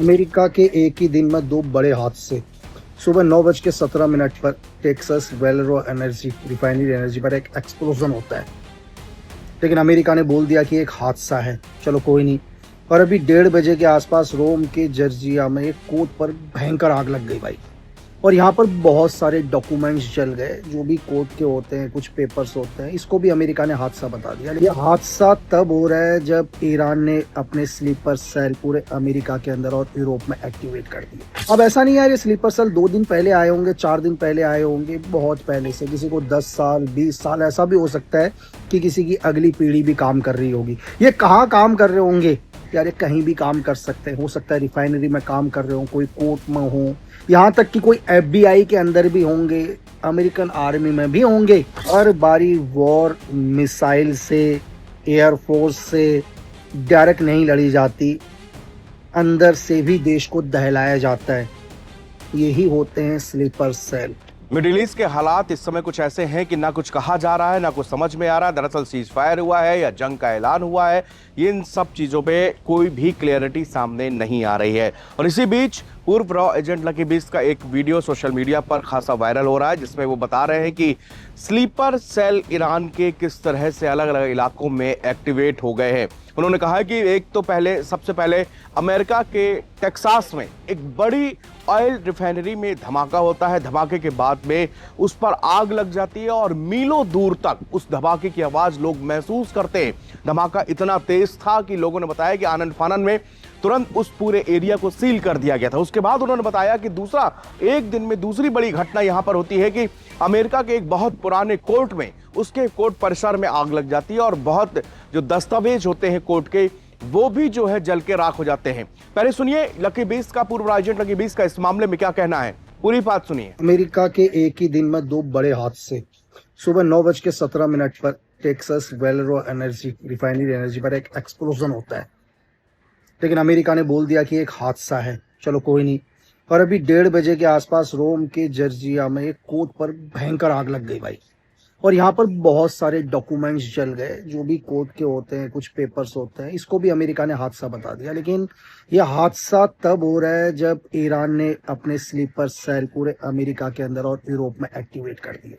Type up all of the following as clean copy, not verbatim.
America के एक ही दिन में दो बड़े हादसे। सुबह 9:17 पर टेक्सास वेलरो एनर्जी रिफाइनरी एनर्जी पर एक एक्सप्लोजन होता है, लेकिन अमेरिका ने बोल दिया कि एक हादसा है, चलो कोई नहीं। और अभी 1:30 के आसपास रोम के जर्जिया में एक कोर्ट पर भयंकर आग लग गई भाई। और यहाँ पर बहुत सारे डॉक्यूमेंट्स जल गए, जो भी कोर्ट के होते हैं, कुछ पेपर्स होते हैं। इसको भी अमेरिका ने हादसा बता दिया। ये हादसा तब हो रहा है जब ईरान ने अपने स्लीपर सेल पूरे अमेरिका के अंदर और यूरोप में एक्टिवेट कर दिए। अब ऐसा नहीं है ये स्लीपर सेल 2 दिन पहले आए होंगे, 4 दिन पहले आए होंगे, बहुत पहले से। किसी को 10 साल 20 साल ऐसा भी हो सकता है कि किसी की अगली पीढ़ी भी काम कर रही होगी। ये कहाँ काम कर रहे होंगे यार? ये कहीं भी काम कर सकते हैं। हो सकता है रिफाइनरी में काम कर रहे हो, कोई कोर्ट में हो, यहाँ तक कि कोई FBI के अंदर भी होंगे, अमेरिकन आर्मी में भी होंगे। हर बारी वॉर मिसाइल से, एयरफोर्स से डायरेक्ट नहीं लड़ी जाती, अंदर से भी देश को दहलाया जाता है। यही होते हैं स्लीपर सेल। मिडिल ईस्ट के हालात इस समय कुछ ऐसे हैं कि ना कुछ कहा जा रहा है, ना कुछ समझ में आ रहा है। दरअसल सीज फायर हुआ है या जंग का ऐलान हुआ है, इन सब चीजों पे कोई भी क्लियरिटी सामने नहीं आ रही है। और इसी बीच पूर्व रॉ एजेंट लकी बीस्ट का एक वीडियो सोशल मीडिया पर खासा वायरल हो रहा है, जिसमें वो बता रहे हैं कि स्लीपर सेल ईरान के किस तरह से अलग अलग इलाकों में एक्टिवेट हो गए हैं। उन्होंने कहा कि एक तो सबसे पहले अमेरिका के टेक्सास में एक बड़ी ऑयल रिफाइनरी में धमाका होता है। धमाके के बाद में उस पर आग लग जाती है और मीलों दूर तक उस धमाके की आवाज लोग महसूस करते हैं। धमाका इतना तेज था कि लोगों ने बताया कि आनन फानन में तुरंत उस पूरे एरिया को सील कर दिया गया था। उसके बाद उन्होंने बताया कि दूसरा एक दिन में दूसरी बड़ी घटना यहां पर होती है कि अमेरिका के एक बहुत पुराने कोर्ट में, उसके कोर्ट परिसर में आग लग जाती है और बहुत जो दस्तावेज होते हैं कोर्ट के, वो भी जो है जल के राख हो जाते हैं। पहले सुनिए लकी बीस्ट का, पूर्व एजेंट लकी बीस्ट का इस मामले में क्या कहना है, पूरी बात सुनिए। अमेरिका के एक ही दिन में दो बड़े हादसे। सुबह 9:17 पर टेक्सास वेलरो एनर्जी रिफाइनरी एनर्जी पर एक एक्सप्लोजन होता है, लेकिन अमेरिका ने बोल दिया कि एक हादसा है, चलो कोई नहीं। और अभी 1:30 के आसपास रोम के जर्जिया में एक कोर्ट पर भयंकर आग लग गई भाई। और यहाँ पर बहुत सारे डॉक्यूमेंट्स जल गए, जो भी कोर्ट के होते हैं, कुछ पेपर्स होते हैं। इसको भी अमेरिका ने हादसा बता दिया। लेकिन यह हादसा तब हो रहा है जब ईरान ने अपने स्लीपर सेल पूरे अमेरिका के अंदर और यूरोप में एक्टिवेट कर दिए।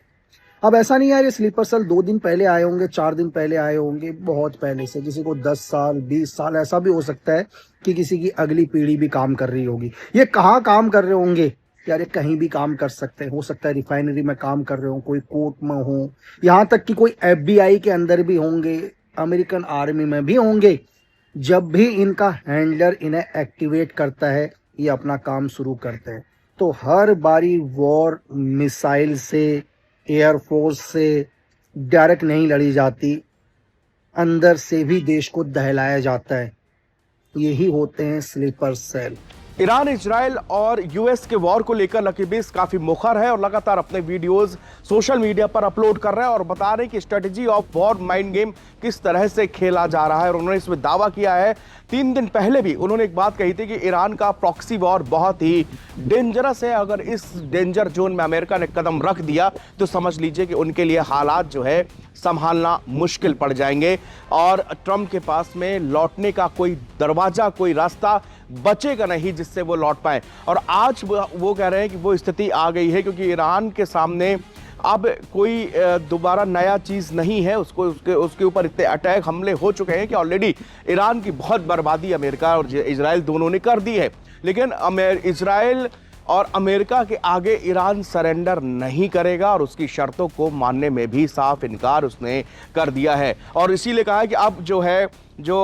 अब ऐसा नहीं है ये स्लीपर सेल 2 दिन पहले आए होंगे, 4 दिन पहले आए होंगे, बहुत पहले से। किसी को 10 साल 20 साल ऐसा भी हो सकता है कि किसी की अगली पीढ़ी भी काम कर रही होगी। ये कहाँ काम कर रहे होंगे यार? ये कहीं भी काम कर सकते हैं। हो सकता है रिफाइनरी में काम कर रहे हो, कोई कोर्ट में हो, यहाँ तक कि कोई FBI के अंदर भी होंगे, अमेरिकन आर्मी में भी होंगे। जब भी इनका हैंडलर इन्हें एक्टिवेट करता है, ये अपना काम शुरू करते हैं। तो हर बारी वॉर मिसाइल से, एयरफोर्स से डायरेक्ट नहीं लड़ी जाती, अंदर से भी देश को दहलाया जाता है। यही होते हैं स्लीपर सेल। ईरान, इजराइल और यूएस के वॉर को लेकर लकी बीस्ट काफी मुखर है और लगातार अपने वीडियोस सोशल मीडिया पर अपलोड कर रहे हैं और बता रहे हैं कि strategy of war mind game किस तरह से खेला जा रहा है। और उन्होंने इसमें दावा किया है, 3 दिन पहले भी उन्होंने एक बात कही थी कि ईरान का प्रॉक्सी वॉर बहुत ही डेंजरस है। अगर इस डेंजर जोन में अमेरिका ने कदम रख दिया तो समझ लीजिए कि उनके लिए हालात जो है संभालना मुश्किल पड़ जाएंगे और ट्रंप के पास में लौटने का कोई दरवाजा, कोई रास्ता बचेगा नहीं जिससे वो लौट पाए। और आज वो कह रहे हैं कि वो स्थिति आ गई है क्योंकि ईरान के सामने अब कोई दोबारा नया चीज नहीं है। उसके ऊपर इतने अटैक हमले हो चुके हैं कि ऑलरेडी ईरान की बहुत बर्बादी अमेरिका और इजराइल दोनों ने कर दी है। लेकिन इजराइल और अमेरिका के आगे ईरान सरेंडर नहीं करेगा और उसकी शर्तों को मानने में भी साफ इनकार उसने कर दिया है। और इसीलिए कहा है कि अब जो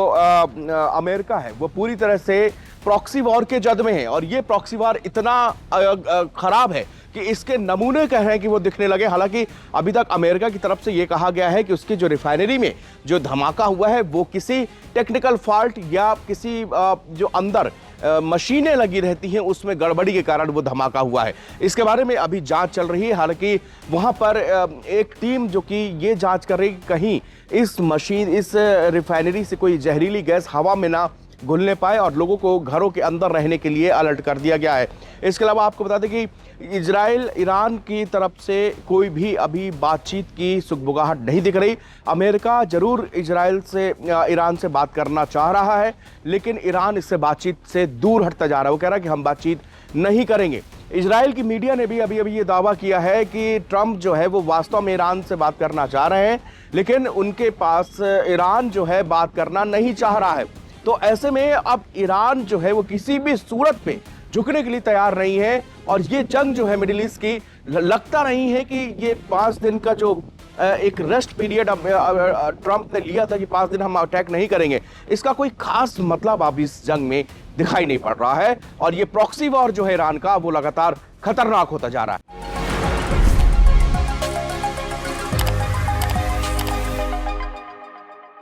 अमेरिका है वो पूरी तरह से प्रॉक्सी वॉर के जद में है। और ये प्रॉक्सी वॉर इतना खराब है कि इसके नमूने कह रहे हैं कि वो दिखने लगे। हालांकि अभी तक अमेरिका की तरफ से ये कहा गया है कि उसकी जो रिफाइनरी में जो धमाका हुआ है वो किसी टेक्निकल फॉल्ट या किसी जो अंदर मशीनें लगी रहती हैं उसमें गड़बड़ी के कारण वो धमाका हुआ है। इसके बारे में अभी जांच चल रही है। हालांकि वहां पर एक टीम जो कि ये जांच कर रही है कहीं इस रिफाइनरी से कोई जहरीली गैस हवा में ना घुलने पाए और लोगों को घरों के अंदर रहने के लिए अलर्ट कर दिया गया है। इसके अलावा आपको बता दें कि इजराइल ईरान की तरफ से कोई भी अभी बातचीत की सुगबुगाहट नहीं दिख रही। अमेरिका जरूर ईरान से बात करना चाह रहा है, लेकिन ईरान इससे बातचीत से दूर हटता जा रहा है। वो कह रहा है कि हम बातचीत नहीं करेंगे। इजराइल की मीडिया ने भी अभी ये दावा किया है कि ट्रंप जो है वो वास्तव में ईरान से बात करना चाह रहे हैं, लेकिन उनके पास ईरान जो है बात करना नहीं चाह रहा है। तो ऐसे में अब ईरान जो है वो किसी भी सूरत पे झुकने के लिए तैयार नहीं है और ये जंग जो है मिडिल ईस्ट की लगता नहीं है कि ये 5 दिन का जो एक रेस्ट पीरियड अब ट्रंप ने लिया था कि 5 दिन हम अटैक नहीं करेंगे, इसका कोई खास मतलब अब इस जंग में दिखाई नहीं पड़ रहा है और ये प्रॉक्सी वॉर जो है ईरान का वो लगातार खतरनाक होता जा रहा है।